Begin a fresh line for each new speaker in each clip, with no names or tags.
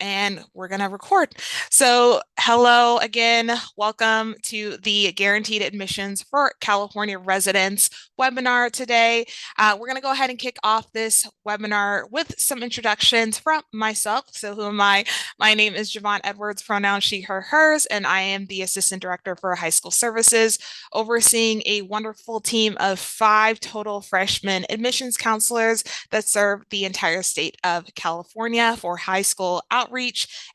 And we're going to record. So, hello again. Welcome to the Guaranteed Admissions for California Residents webinar today. We're going to go ahead and kick off this webinar with some introductions from myself. So, who am I? My name is Javon Edwards, pronouns she, her, hers, and I am the Assistant Director for High School Services, overseeing a wonderful team of 5 total freshman admissions counselors that serve the entire state of California for high school outreach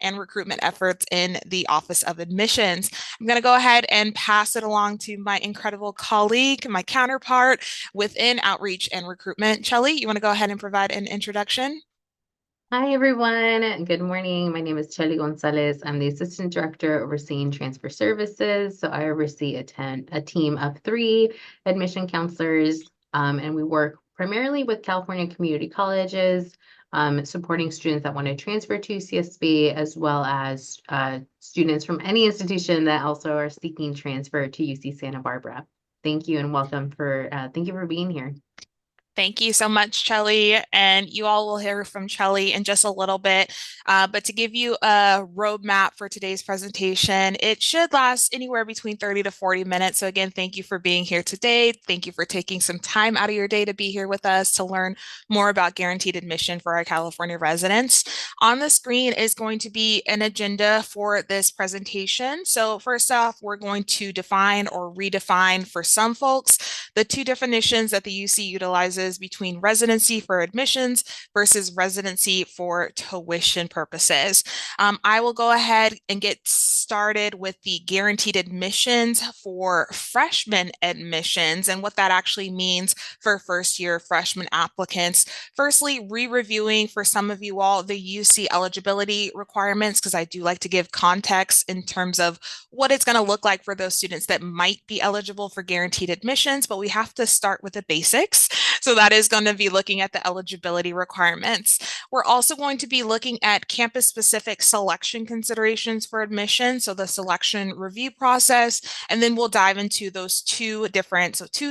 and recruitment efforts in the Office of Admissions. I'm going to go ahead and pass it along to my incredible colleague, my counterpart within outreach and recruitment. Chelly, you want to go ahead and provide an introduction?
Hi, everyone. Good morning. My name is Chelly Gonzalez. I'm the Assistant Director overseeing transfer services. So I oversee a team of 3 admission counselors, and we work primarily with California community colleges, supporting students that want to transfer to UCSB, as well as students from any institution that also are seeking transfer to UC Santa Barbara. Thank you and welcome thank you for being here.
Thank you so much, Chelly. And you all will hear from Chelly in just a little bit. But to give you a roadmap for today's presentation, it should last anywhere between 30 to 40 minutes. So again, thank you for being here today. Thank you for taking some time out of your day to be here with us to learn more about guaranteed admission for our California residents. On the screen is going to be an agenda for this presentation. So first off, we're going to define or redefine for some folks the 2 definitions that the UC utilizes between residency for admissions versus residency for tuition purposes. I will go ahead and get started with the guaranteed admissions for freshman admissions and what that actually means for first-year freshman applicants. Firstly, re-reviewing for some of you all the UC eligibility requirements, because I do like to give context in terms of what it's going to look like for those students that might be eligible for guaranteed admissions, but we have to start with the basics. So that is going to be looking at the eligibility requirements. We're also going to be looking at campus-specific selection considerations for admission, so the selection review process, and then we'll dive into those 2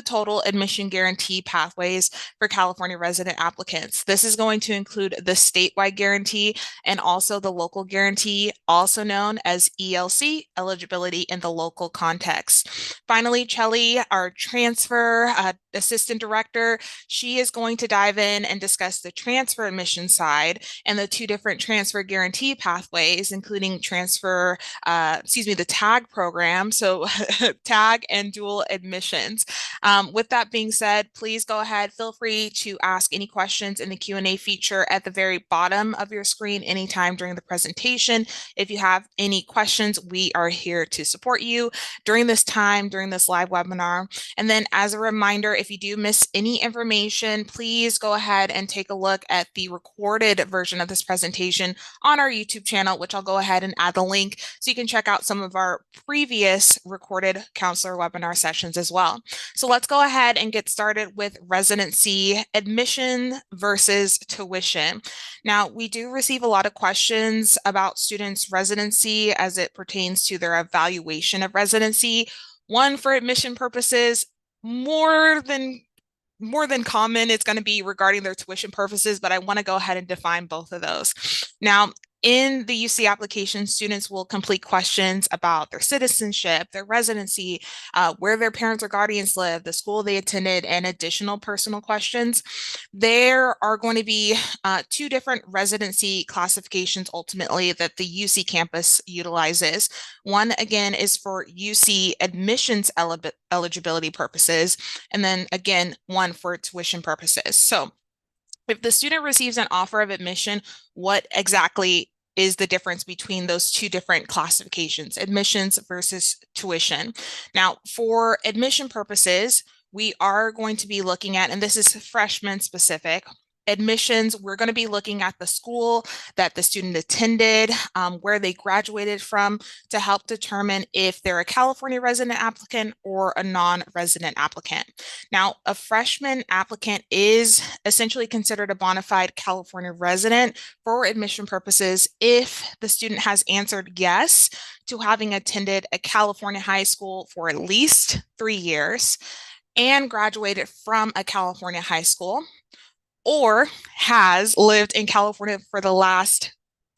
total admission guarantee pathways for California resident applicants. This is going to include the statewide guarantee and also the local guarantee, also known as ELC, eligibility in the local context. Finally, Chelly, our transfer assistant director, she is going to dive in and discuss the transfer admission side and the 2 different transfer guarantee pathways, including the TAG program, so TAG and dual admissions. With that being said, please go ahead, feel free to ask any questions in the Q&A feature at the very bottom of your screen anytime during the presentation. If you have any questions, we are here to support you during this time, during this live webinar. And then as a reminder, if you do miss any information, please go ahead and take a look at the recorded version of this presentation on our YouTube channel, which I'll go ahead and add the link so you can check out some of our previous recorded counselor webinar sessions as well. So let's go ahead and get started with residency admission versus tuition. Now, we do receive a lot of questions about students' residency as it pertains to their evaluation of residency. One, for admission purposes, more than common, it's going to be regarding their tuition purposes, but I want to go ahead and define both of those. Now, in the UC application, students will complete questions about their citizenship, their residency, where their parents or guardians live, the school they attended, and additional personal questions. There are going to be 2 different residency classifications ultimately that the UC campus utilizes. One, again, is for UC admissions eligibility purposes, and then again, one for tuition purposes. So if the student receives an offer of admission, what exactly is the difference between those 2 different classifications, admissions versus tuition? Now, for admission purposes, we are going to be looking at, and this is freshman specific, admissions, we're going to be looking at the school that the student attended, where they graduated from, to help determine if they're a California resident applicant or a non-resident applicant. Now, a freshman applicant is essentially considered a bona fide California resident for admission purposes if the student has answered yes to having attended a California high school for at least 3 years and graduated from a California high school, or has lived in California for the last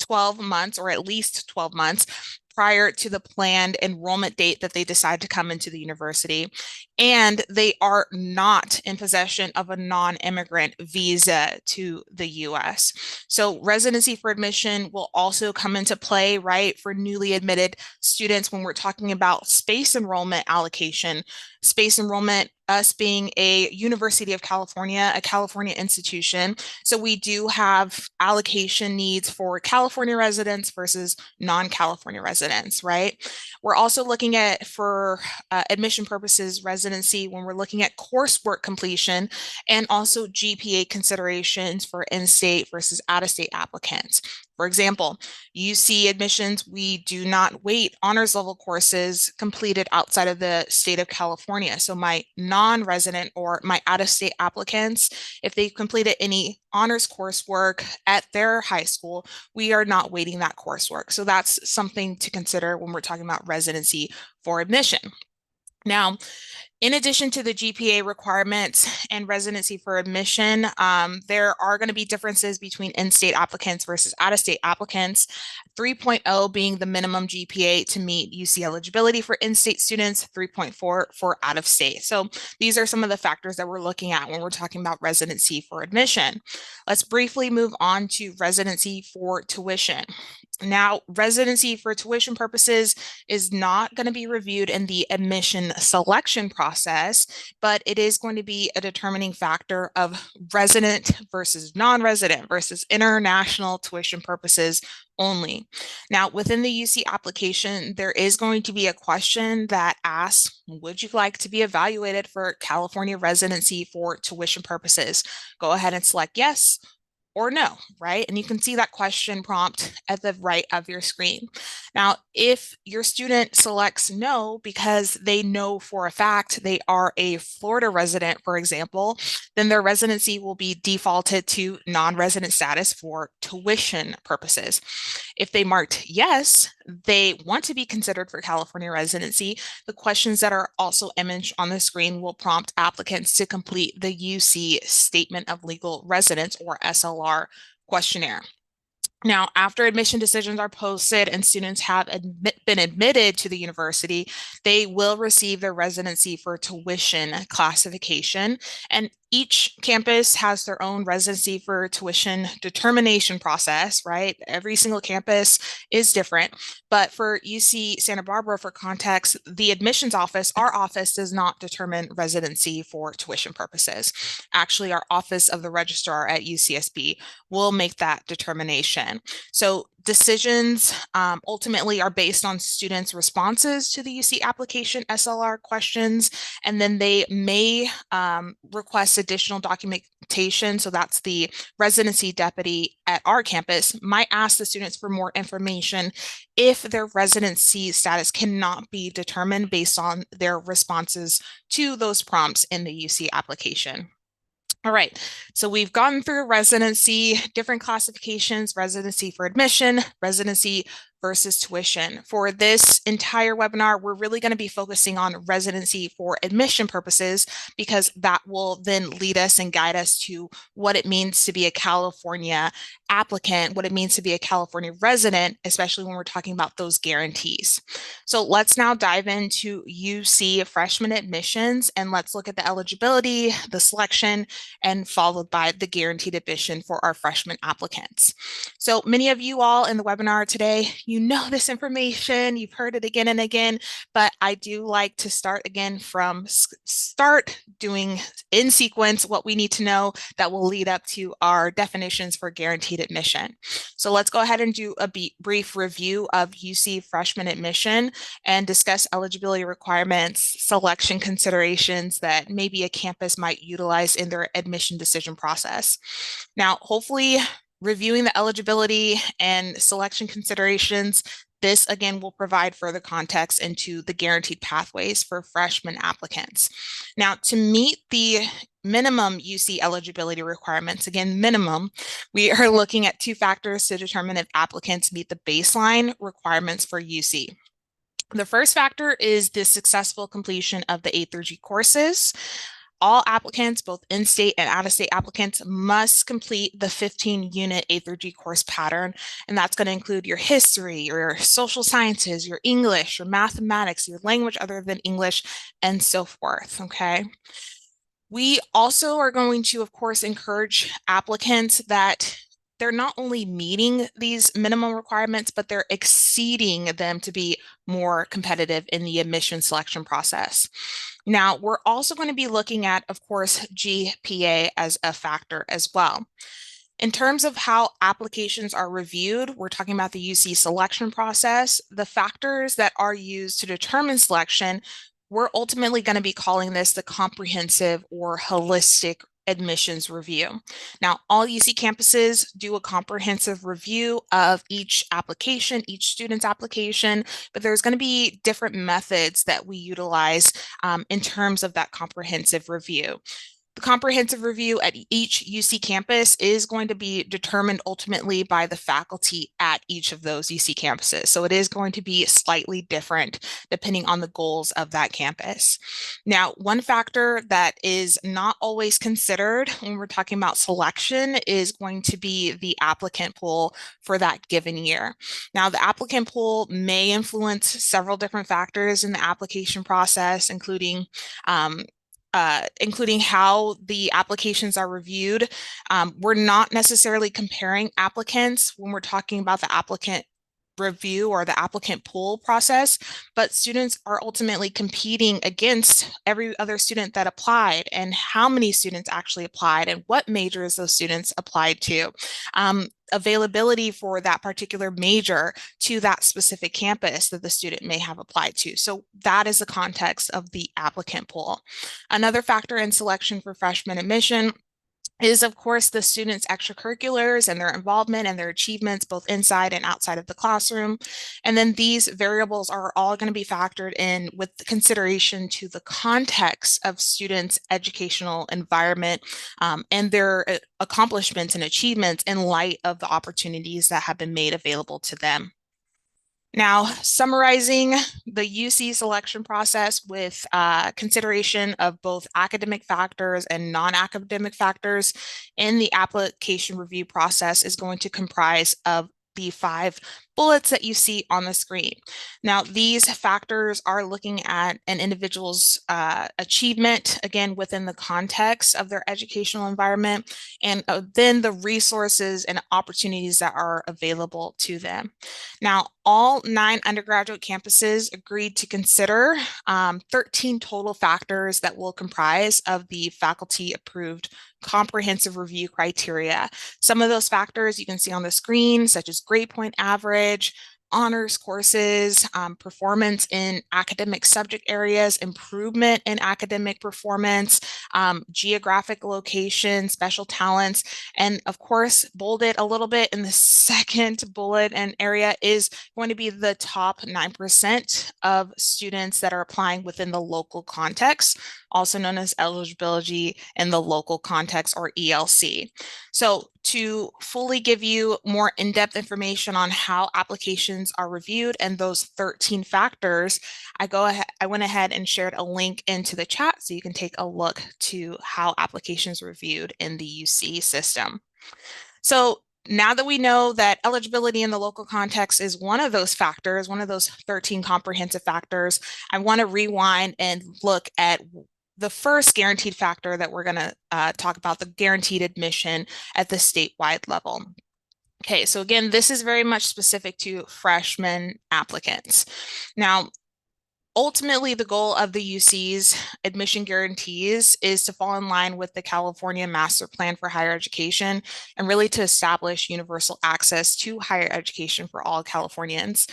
12 months or at least 12 months prior to the planned enrollment date that they decide to come into the university. And they are not in possession of a non-immigrant visa to the US. So residency for admission will also come into play, right, for newly admitted students when we're talking about space enrollment allocation. Space enrollment, us being a University of California, a California institution. So we do have allocation needs for California residents versus non-California residents, right? We're also looking at, for admission purposes, residency when we're looking at coursework completion and also GPA considerations for in-state versus out-of-state applicants. For example, UC admissions, we do not weight honors level courses completed outside of the state of California. So my non-resident or my out-of-state applicants, if they've completed any honors coursework at their high school, we are not weighting that coursework. So that's something to consider when we're talking about residency for admission. Now, in addition to the GPA requirements and residency for admission, there are going to be differences between in-state applicants versus out-of-state applicants. 3.0 being the minimum GPA to meet UC eligibility for in-state students, 3.4 for out-of-state. So these are some of the factors that we're looking at when we're talking about residency for admission. Let's briefly move on to residency for tuition. Now, residency for tuition purposes is not going to be reviewed in the admission selection process, but it is going to be a determining factor of resident versus non-resident versus international tuition purposes only. Now, within the UC application, there is going to be a question that asks, would you like to be evaluated for California residency for tuition purposes? Go ahead and select yes or no, right? And you can see that question prompt at the right of your screen. Now, if your student selects no because they know for a fact they are a Florida resident, for example, then their residency will be defaulted to non-resident status for tuition purposes. If they marked yes, they want to be considered for California residency, the questions that are also imaged on the screen will prompt applicants to complete the UC Statement of Legal Residence or SLR questionnaire. Now, after admission decisions are posted and students have been admitted to the university, they will receive their residency for tuition classification. And each campus has their own residency for tuition determination process, right? Every single campus is different. But for UC Santa Barbara, for context, the admissions office, our office does not determine residency for tuition purposes. Actually, our office of the registrar at UCSB will make that determination. So decisions ultimately are based on students' responses to the UC application SLR questions, and then they may request additional documentation. So that's the residency deputy at our campus might ask the students for more information if their residency status cannot be determined based on their responses to those prompts in the UC application. All right, so we've gone through residency, different classifications, residency for admission, residency versus tuition. For this entire webinar, we're really going to be focusing on residency for admission purposes because that will then lead us and guide us to what it means to be a California applicant, what it means to be a California resident, especially when we're talking about those guarantees. So let's now dive into UC freshman admissions and let's look at the eligibility, the selection, and followed by the guaranteed admission for our freshman applicants. So many of you all in the webinar today, you know this information, you've heard it again and again, but I do like to start again from start doing in sequence what we need to know that will lead up to our definitions for guaranteed admission. So let's go ahead and do a brief review of UC freshman admission and discuss eligibility requirements, selection considerations that maybe a campus might utilize in their admission decision process. Now, hopefully, reviewing the eligibility and selection considerations, this again will provide further context into the guaranteed pathways for freshman applicants. Now, to meet the minimum UC eligibility requirements, again, minimum, we are looking at two factors to determine if applicants meet the baseline requirements for UC. The first factor is the successful completion of the A through G courses. all applicants, both in-state and out-of-state applicants, must complete the 15-unit A through G course pattern, and that's going to include your history, your social sciences, your English, your mathematics, your language other than English, and so forth, okay? We also are going to, of course, encourage applicants that they're not only meeting these minimum requirements, but they're exceeding them to be more competitive in the admission selection process. Now, we're also going to be looking at, of course, GPA as a factor as well. In terms of how applications are reviewed, we're talking about the UC selection process. The factors that are used to determine selection, we're ultimately going to be calling this the comprehensive or holistic admissions review. Now, all UC campuses do a comprehensive review of each application, each student's application, but there's going to be different methods that we utilize in terms of that comprehensive review. The comprehensive review at each UC campus is going to be determined ultimately by the faculty at each of those UC campuses. So it is going to be slightly different depending on the goals of that campus. Now, one factor that is not always considered when we're talking about selection is going to be the applicant pool for that given year. Now, the applicant pool may influence several different factors in the application process, including how the applications are reviewed. We're not necessarily comparing applicants when we're talking about the applicant review or the applicant pool process, but students are ultimately competing against every other student that applied and how many students actually applied and what majors those students applied to. Availability for that particular major to that specific campus that the student may have applied to. So that is the context of the applicant pool. Another factor in selection for freshman admission is, of course, the students' extracurriculars and their involvement and their achievements both inside and outside of the classroom. And then these variables are all going to be factored in with consideration to the context of students' educational environment and their accomplishments and achievements in light of the opportunities that have been made available to them. Now, summarizing the UC selection process with consideration of both academic factors and non-academic factors in the application review process is going to comprise of the 5 bullets that you see on the screen. Now, these factors are looking at an individual's achievement, again, within the context of their educational environment, and then the resources and opportunities that are available to them. Now, all 9 undergraduate campuses agreed to consider 13 total factors that will comprise of the faculty-approved comprehensive review criteria. Some of those factors you can see on the screen, such as grade point average, honors courses, performance in academic subject areas, improvement in academic performance, geographic location, special talents, and of course, bolded a little bit in the second bullet and area is going to be the top 9% of students that are applying within the local context, also known as eligibility in the local context or ELC. So to fully give you more in-depth information on how applications are reviewed and those 13 factors, I went ahead and shared a link into the chat so you can take a look to how applications are reviewed in the UC system. So now that we know that eligibility in the local context is one of those factors, one of those 13 comprehensive factors, I want to rewind and look at the first guaranteed factor that we're going to talk about, the guaranteed admission at the statewide level. Okay, so again, this is very much specific to freshman applicants. Now, ultimately, the goal of the UC's admission guarantees is to fall in line with the California Master Plan for Higher Education and really to establish universal access to higher education for all Californians.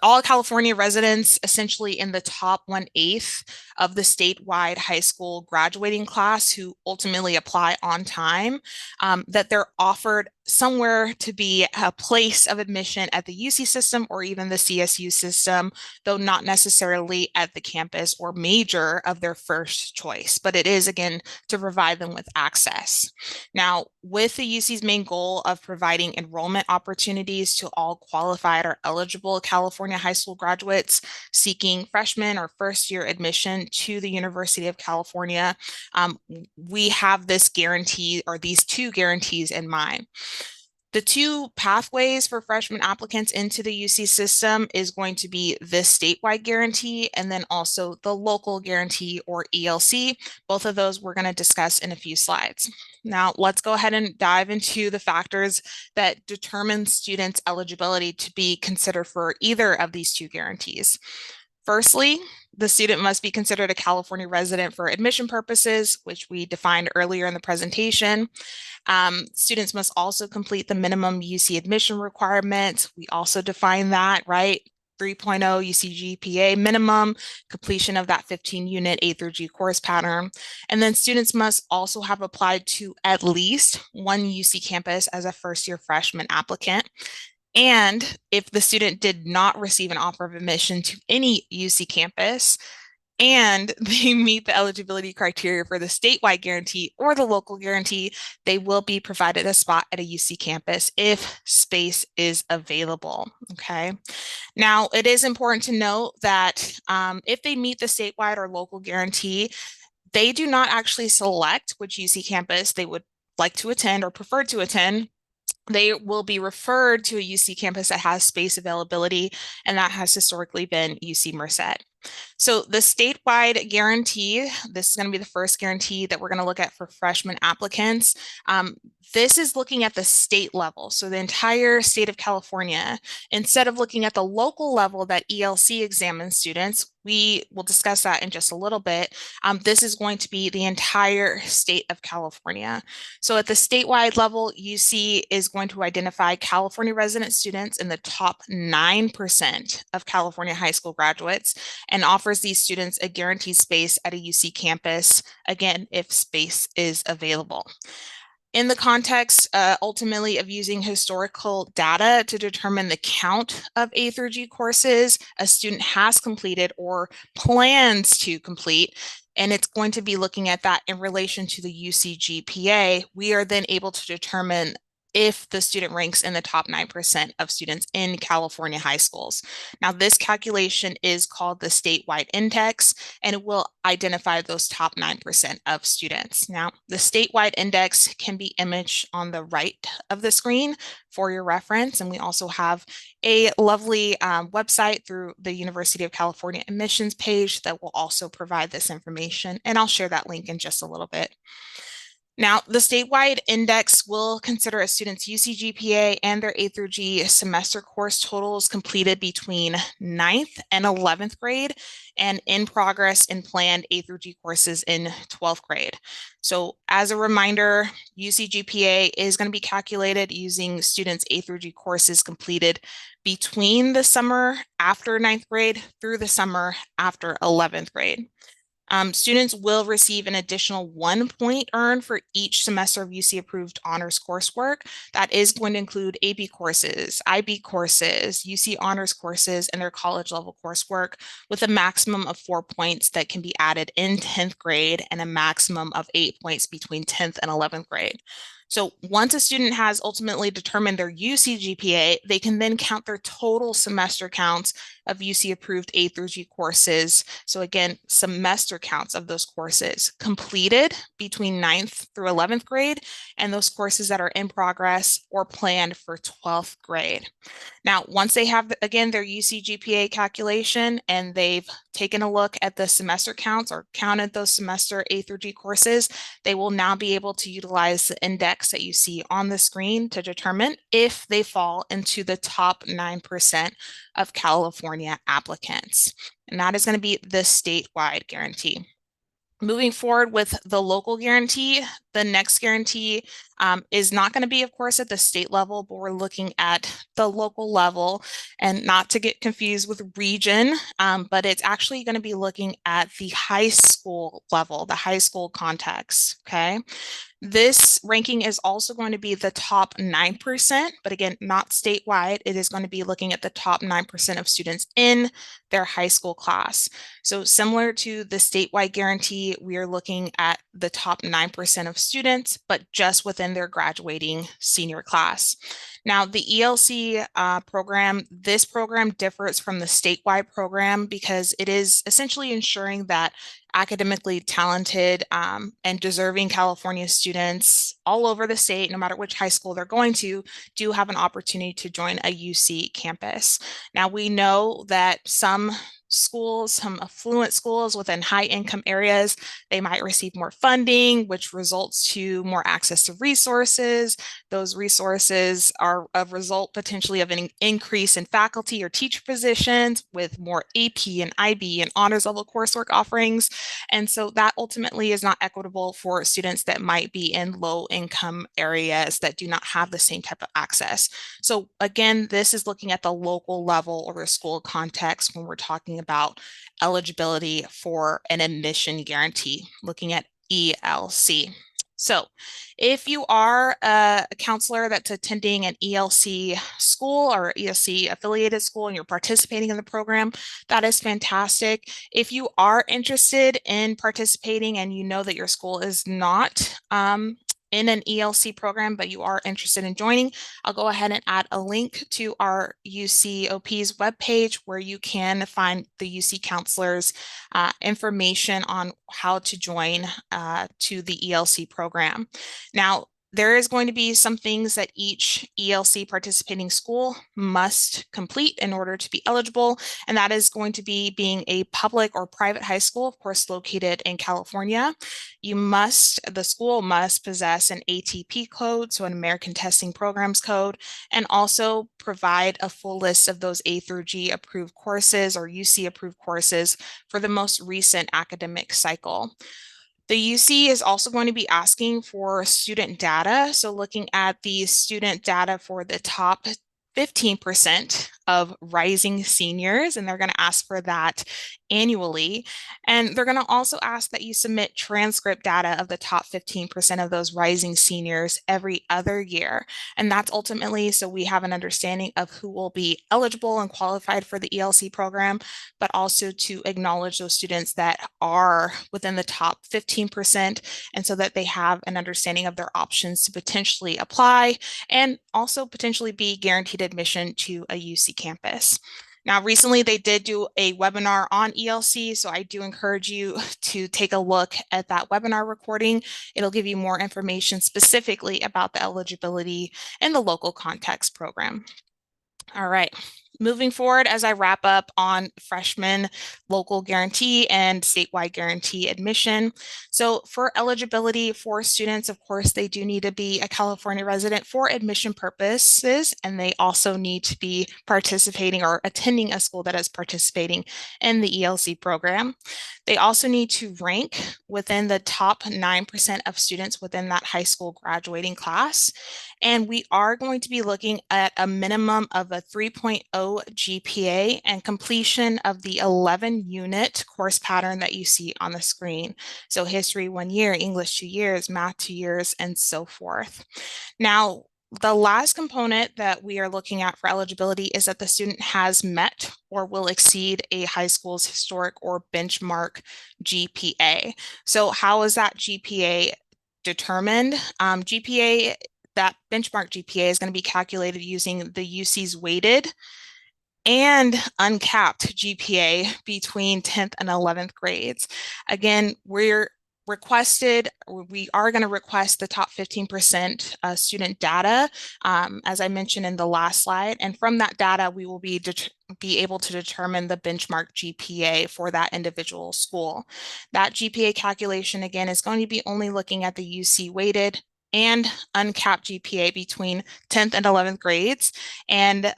All California residents, essentially in the top 1/8 of the statewide high school graduating class who ultimately apply on time, that they're offered somewhere to be a place of admission at the UC system or even the CSU system, though not necessarily at the campus or major of their first choice. But it is, again, to provide them with access. Now, with the UC's main goal of providing enrollment opportunities to all qualified or eligible California high school graduates seeking freshman or first year admission to the University of California, we have this guarantee or these two guarantees in mind. The two pathways for freshman applicants into the UC system is going to be this statewide guarantee and then also the local guarantee or ELC. Both of those we're going to discuss in a few slides. Now, let's go ahead and dive into the factors that determine students' eligibility to be considered for either of these two guarantees. Firstly, the student must be considered a California resident for admission purposes, which we defined earlier in the presentation. Students must also complete the minimum UC admission requirement. We also define that, right? 3.0 UC GPA minimum, completion of that 15-unit A through G course pattern. And then students must also have applied to at least one UC campus as a first-year freshman applicant. And if the student did not receive an offer of admission to any UC campus, and they meet the eligibility criteria for the statewide guarantee or the local guarantee, they will be provided a spot at a UC campus if space is available. Okay. Now, it is important to note that if they meet the statewide or local guarantee, they do not actually select which UC campus they would like to attend or prefer to attend. They will be referred to a UC campus that has space availability, and that has historically been UC Merced. So the statewide guarantee, this is going to be the first guarantee that we're going to look at for freshman applicants. This is looking at the state level, so the entire state of California. Instead of looking at the local level that ELC examines students, we will discuss that in just a little bit. This is going to be the entire state of California. So at the statewide level, UC is going to identify California resident students in the top 9% of California high school graduates and offers these students a guaranteed space at a UC campus, again, if space is available. In the context, ultimately, of using historical data to determine the count of A through G courses a student has completed or plans to complete, and it's going to be looking at that in relation to the UC GPA, we are then able to determine if the student ranks in the top 9% of students in California high schools. Now, this calculation is called the statewide index, and it will identify those top 9% of students. Now, the statewide index can be imaged on the right of the screen for your reference, and we also have a lovely website through the University of California admissions page that will also provide this information, and I'll share that link in just a little bit. Now, the statewide index will consider a student's UC GPA and their A through G semester course totals completed between 9th and 11th grade and in progress in planned A through G courses in 12th grade. So as a reminder, UC GPA is going to be calculated using students' A through G courses completed between the summer after 9th grade through the summer after 11th grade. Students will receive an additional 1 point earned for each semester of UC approved honors coursework. That is going to include AB courses, IB courses, UC honors courses, and their college level coursework with a maximum of 4 points that can be added in 10th grade and a maximum of 8 points between 10th and 11th grade. So once a student has ultimately determined their UC GPA, they can then count their total semester counts of UC approved A through G courses. So again, semester counts of those courses completed between 9th through 11th grade and those courses that are in progress or planned for 12th grade. Now, once they have, again, their UC GPA calculation and they've taken a look at the semester counts or counted those semester A through G courses, they will now be able to utilize the index that you see on the screen to determine if they fall into the top 9% of California applicants. And that is going to be the statewide guarantee. Moving forward with the local guarantee, the next guarantee is not going to be, of course, at the state level, but we're looking at the local level, and not to get confused with region, but it's actually going to be looking at the high school level, the high school context, okay? This ranking is also going to be the top 9%, but again, not statewide. It is going to be looking at the top 9% of students in their high school class. So similar to the statewide guarantee, we are looking at the top 9% of students, but just within their graduating senior class. Now, the ELC program, this program differs from the statewide program because it is essentially ensuring that academically talented and deserving California students all over the state, no matter which high school they're going to, do have an opportunity to join a UC campus. Now, we know that some schools, some affluent schools within high income areas, they might receive more funding, which results to more access to resources. Those resources are a result potentially of an increase in faculty or teacher positions with more AP and IB and honors level coursework offerings. And so that ultimately is not equitable for students that might be in low income areas that do not have the same type of access. So again, this is looking at the local level or the school context when we're talking about eligibility for an admission guarantee, looking at ELC. So if you are a counselor that's attending an ELC school or ELC affiliated school and you're participating in the program, that is fantastic. If you are interested in participating and you know that your school is not in an ELC program, but you are interested in joining, I'll go ahead and add a link to our UCOP's webpage where you can find the UC counselors information on how to join to the ELC program. Now, there is going to be some things that each ELC participating school must complete in order to be eligible, and that is going to be being a public or private high school, of course, located in California. The school must possess an ATP code, so an American Testing Programs code, and also provide a full list of those A through G approved courses or UC approved courses for the most recent academic cycle. The UC is also going to be asking for student data. So looking at the student data for the top 15% of rising seniors, and they're going to ask for that annually. And they're going to also ask that you submit transcript data of the top 15% of those rising seniors every other year. And that's ultimately so we have an understanding of who will be eligible and qualified for the ELC program, but also to acknowledge those students that are within the top 15%, and so that they have an understanding of their options to potentially apply and also potentially be guaranteed admission to a UC campus. Now, recently they did do a webinar on ELC, so I do encourage you to take a look at that webinar recording. It'll give you more information specifically about the eligibility and the local context program. All right. Moving forward, as I wrap up on freshman local guarantee and statewide guarantee admission. So for eligibility for students, of course, they do need to be a California resident for admission purposes, and they also need to be participating or attending a school that is participating in the ELC program. They also need to rank within the top 9% of students within that high school graduating class. And we are going to be looking at a minimum of a 3.0 GPA and completion of the 11-unit course pattern that you see on the screen. So history 1 year, English 2 years, math 2 years, and so forth. Now, the last component that we are looking at for eligibility is that the student has met or will exceed a high school's historic or benchmark GPA. So how is that GPA determined? That benchmark GPA is going to be calculated using the UC's weighted and uncapped GPA between 10th and 11th grades. Again, we are going to request the top 15% student data, as I mentioned in the last slide. And from that data, we will be able to determine the benchmark GPA for that individual school. That GPA calculation, again, is going to be only looking at the UC weighted and uncapped GPA between 10th and 11th grades. And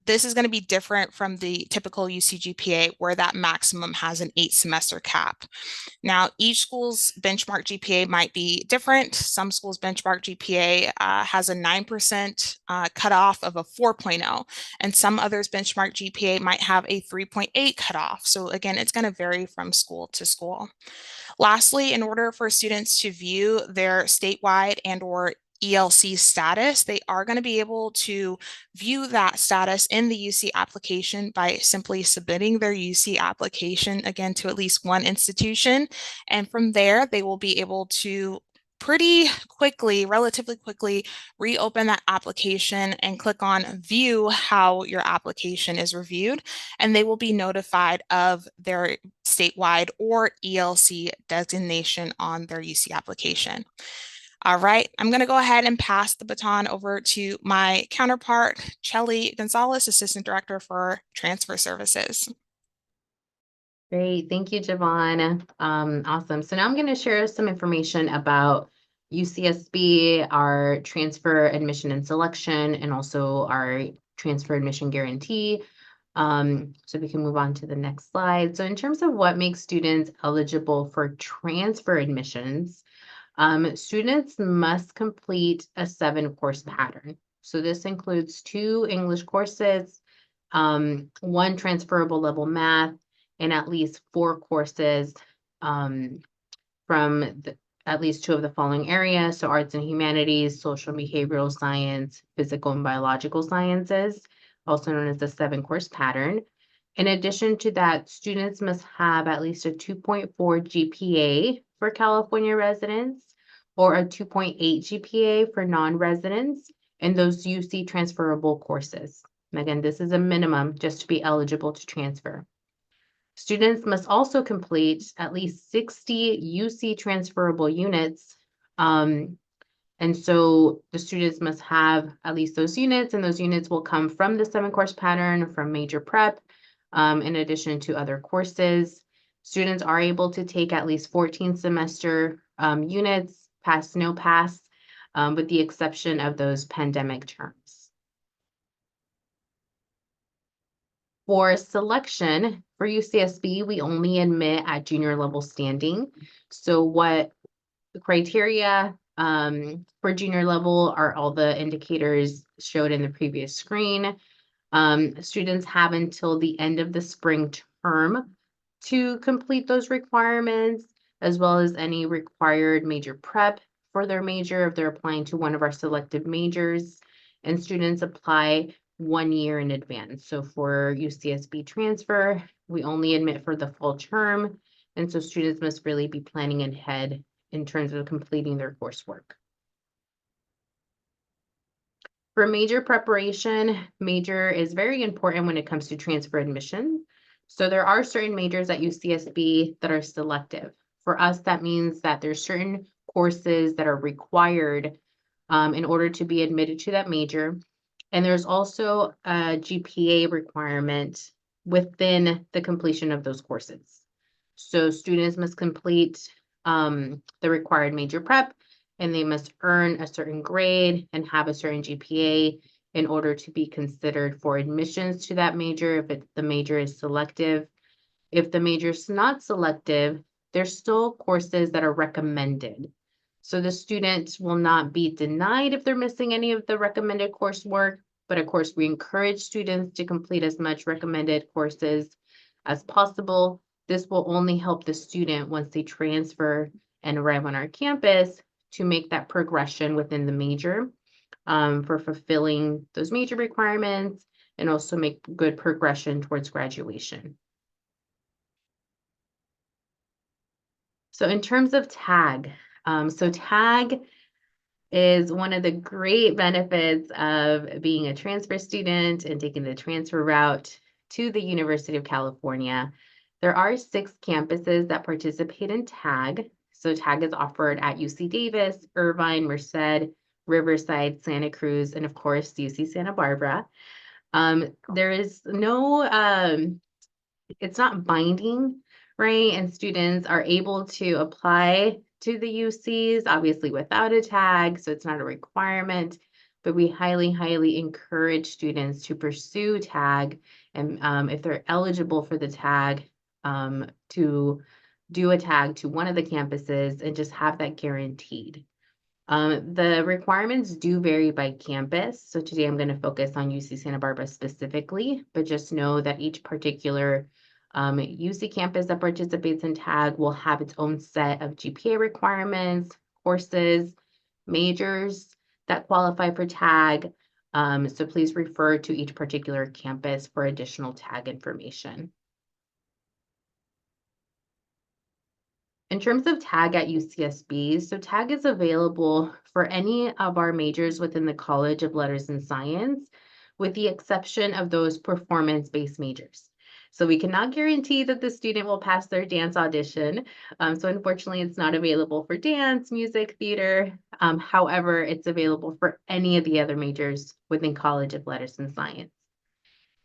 this is going to be different from the typical UC GPA where that maximum has an 8 semester cap. Now, each school's benchmark GPA might be different. Some schools' benchmark GPA has a 9% cutoff of a 4.0, and some others' benchmark GPA might have a 3.8 cutoff. So again, it's going to vary from school to school. Lastly, in order for students to view their statewide and/or ELC status, they are going to be able to view that status in the UC application by simply submitting their UC application again to at least one institution. And from there, they will be able to relatively quickly, reopen that application and click on view how your application is reviewed, and they will be notified of their statewide or ELC designation on their UC application. All right, I'm going to go ahead and pass the baton over to my counterpart, Chelly Gonzalez, Assistant Director for Transfer Services.
Great, thank you, Javon. Awesome. So now I'm going to share some information about UCSB, our transfer admission and selection, and also our transfer admission guarantee. So we can move on to the next slide. So in terms of what makes students eligible for transfer admissions, students must complete a 7-course pattern. So this includes 2 English courses, 1 transferable level math, and at least 4 courses from at least 2 of the following areas. So arts and humanities, social and behavioral science, physical and biological sciences, also known as the 7-course pattern. In addition to that, students must have at least a 2.4 GPA for California residents or a 2.8 GPA for non-residents in those UC transferable courses. And again, this is a minimum just to be eligible to transfer. Students must also complete at least 60 UC transferable units. And so the students must have at least those units, and those units will come from the 7-course pattern, from major prep, in addition to other courses. Students are able to take at least 14 semester units, pass, no pass, with the exception of those pandemic terms. For selection, for UCSB, we only admit at junior level standing. So what the criteria for junior level are all the indicators showed in the previous screen. Students have until the end of the spring term to complete those requirements, as well as any required major prep for their major if they're applying to one of our selective majors. And students apply 1 year in advance. So for UCSB transfer, we only admit for the full term. And so students must really be planning ahead in terms of completing their coursework. For major preparation, major is very important when it comes to transfer admission. So there are certain majors at UCSB that are selective. For us, that means that there's certain courses that are required in order to be admitted to that major. And there's also a GPA requirement within the completion of those courses. So students must complete the required major prep, and they must earn a certain grade and have a certain GPA in order to be considered for admissions to that major if the major is selective. If the major is not selective, there's still courses that are recommended. So the students will not be denied if they're missing any of the recommended coursework, but of course we encourage students to complete as much recommended courses as possible. This will only help the student once they transfer and arrive on our campus to make that progression within the major for fulfilling those major requirements and also make good progression towards graduation. So in terms of TAG, so TAG is one of the great benefits of being a transfer student and taking the transfer route to the University of California. There are 6 campuses that participate in TAG. So TAG is offered at UC Davis, Irvine, Merced, Riverside, Santa Cruz, and of course, UC Santa Barbara. There is no, it's not binding, right? And students are able to apply to the UCs, obviously without a tag, so it's not a requirement. but we highly, highly encourage students to pursue tag, and if they're eligible for the tag, to do a tag to one of the campuses and just have that guaranteed. The requirements do vary by campus. So today I'm going to focus on UC Santa Barbara specifically, but just know that each particular UC campus that participates in tag will have its own set of GPA requirements, courses, majors that qualify for tag. So please refer to each particular campus for additional tag information. In terms of tag at UCSB, so tag is available for any of our majors within the College of Letters and Science, with the exception of those performance-based majors. So we cannot guarantee that the student will pass their dance audition. So unfortunately, it's not available for dance, music, theater. However, it's available for any of the other majors within College of Letters and Science.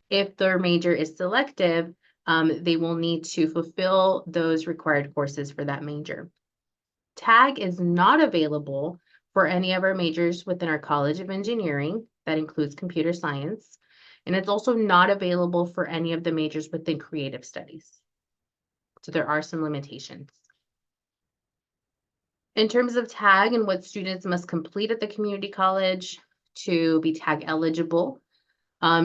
If their major is selective, they will need to fulfill those required courses for that major. Tag is not available for any of our majors within our College of Engineering. That includes computer science. And it's also not available for any of the majors within creative studies. So there are some limitations. In terms of tag and what students must complete at the community college to be tag eligible,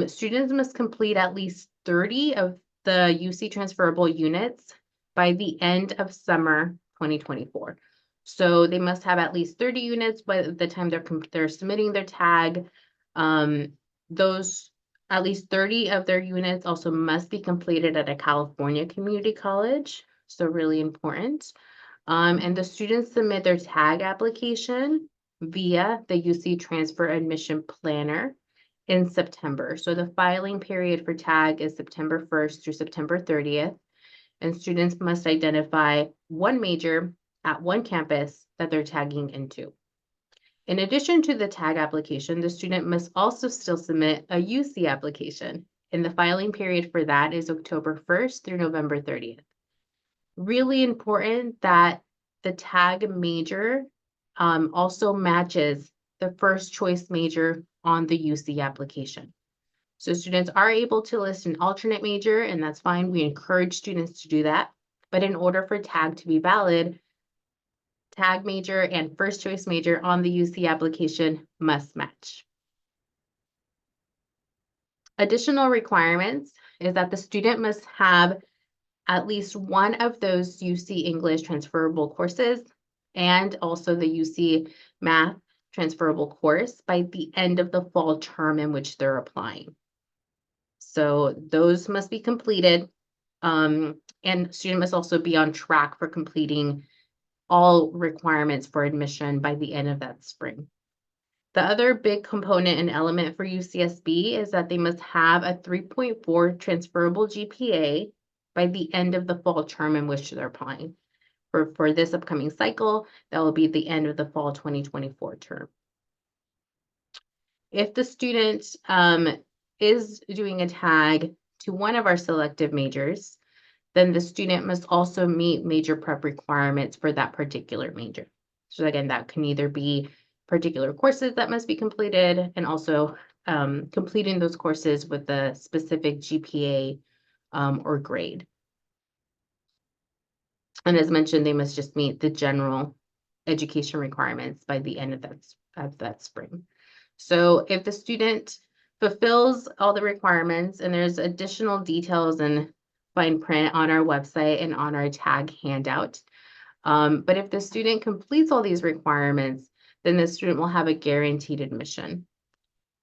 students must complete at least 30 of the UC transferable units by the end of summer 2024. So they must have at least 30 units by the time they're submitting their tag. Those at least 30 of their units also must be completed at a California community college. So really important. And the students submit their tag application via the UC Transfer Admission Planner in September. So the filing period for tag is September 1st through September 30th. And students must identify one major at one campus that they're tagging into. In addition to the tag application, the student must also still submit a UC application. And the filing period for that is October 1st through November 30th. Really important that the tag major also matches the first choice major on the UC application. So students are able to list an alternate major, and that's fine. We encourage students to do that. But in order for tag to be valid, tag major and first choice major on the UC application must match. Additional requirements is that the student must have at least one of those UC English transferable courses and also the UC Math transferable course by the end of the fall term in which they're applying. So those must be completed, and student must also be on track for completing all requirements for admission by the end of that spring. The other big component and element for UCSB is that they must have a 3.4 transferable GPA by the end of the fall term in which they're applying. For this upcoming cycle, that will be the end of the fall 2024 term. If the student is doing a tag to one of our selective majors, then the student must also meet major prep requirements for that particular major. So again, that can either be particular courses that must be completed and also completing those courses with the specific GPA or grade. And as mentioned, they must just meet the general education requirements by the end of that spring. So if the student fulfills all the requirements, and there's additional details and fine print on our website and on our tag handout. But if the student completes all these requirements, then the student will have a guaranteed admission.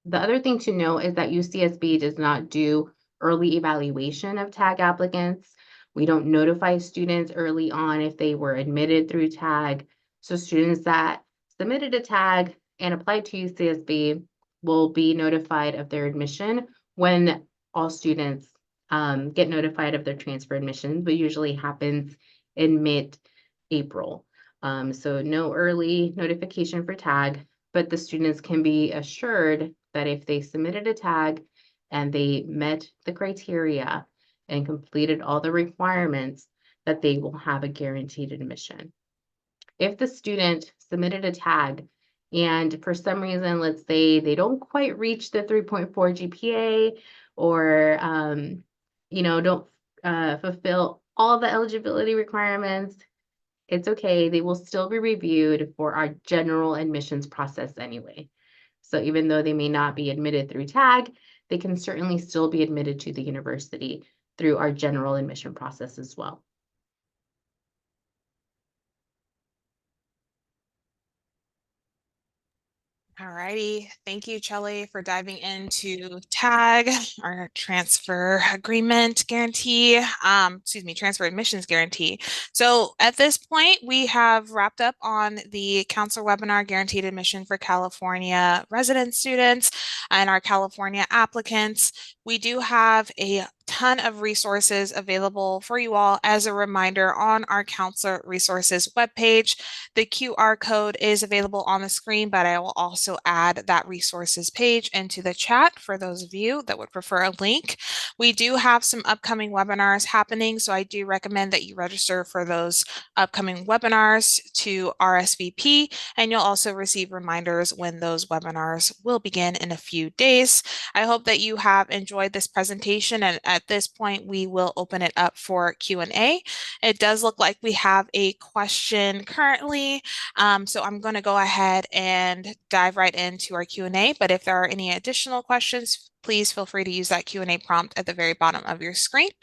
The other thing to note is that UCSB does not do early evaluation of tag applicants. We don't notify students early on if they were admitted through tag. So students that submitted a tag and applied to UCSB will be notified of their admission when all students get notified of their transfer admissions, but usually happens in mid-April. So no early notification for tag, but the students can be assured that if they submitted a tag and they met the criteria and completed all the requirements, that they will have a guaranteed admission. If the student submitted a tag And for some reason, let's say they don't quite reach the 3.4 GPA or, don't fulfill all the eligibility requirements, it's okay. They will still be reviewed for our general admissions process anyway. So even though they may not be admitted through TAG, they can certainly still be admitted to the university through our general admission process as well.
Alrighty, thank you, Chelly, for diving into TAG, our transfer agreement guarantee, transfer admissions guarantee. So at this point, we have wrapped up on the counselor webinar guaranteed admission for California resident students and our California applicants. We do have a ton of resources available for you all as a reminder on our counselor resources webpage. The QR code is available on the screen, but I will also add that resources page into the chat for those of you that would prefer a link. We do have some upcoming webinars happening, so I do recommend that you register for those upcoming webinars to RSVP, and you'll also receive reminders when those webinars will begin in a few days. I hope that you have enjoyed this presentation, and at this point, we will open it up for Q&A. It does look like we have a question currently, so I'm going to go ahead and dive right into our Q&A, but if there are any additional questions, please feel free to use that Q&A prompt at the very bottom of your screen.